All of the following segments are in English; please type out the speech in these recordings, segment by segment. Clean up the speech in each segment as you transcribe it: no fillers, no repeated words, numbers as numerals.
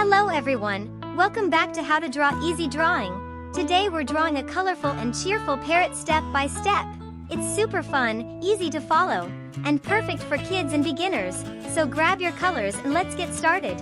Hello everyone, welcome back to How to Draw Easy Drawing. Today we're drawing a colorful and cheerful parrot step by step. It's super fun, easy to follow, and perfect for kids and beginners. So grab your colors and let's get started.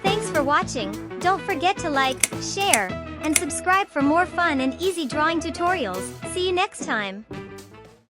Thanks for watching. Don't forget to like, share, and subscribe for more fun and easy drawing tutorials. See you next time.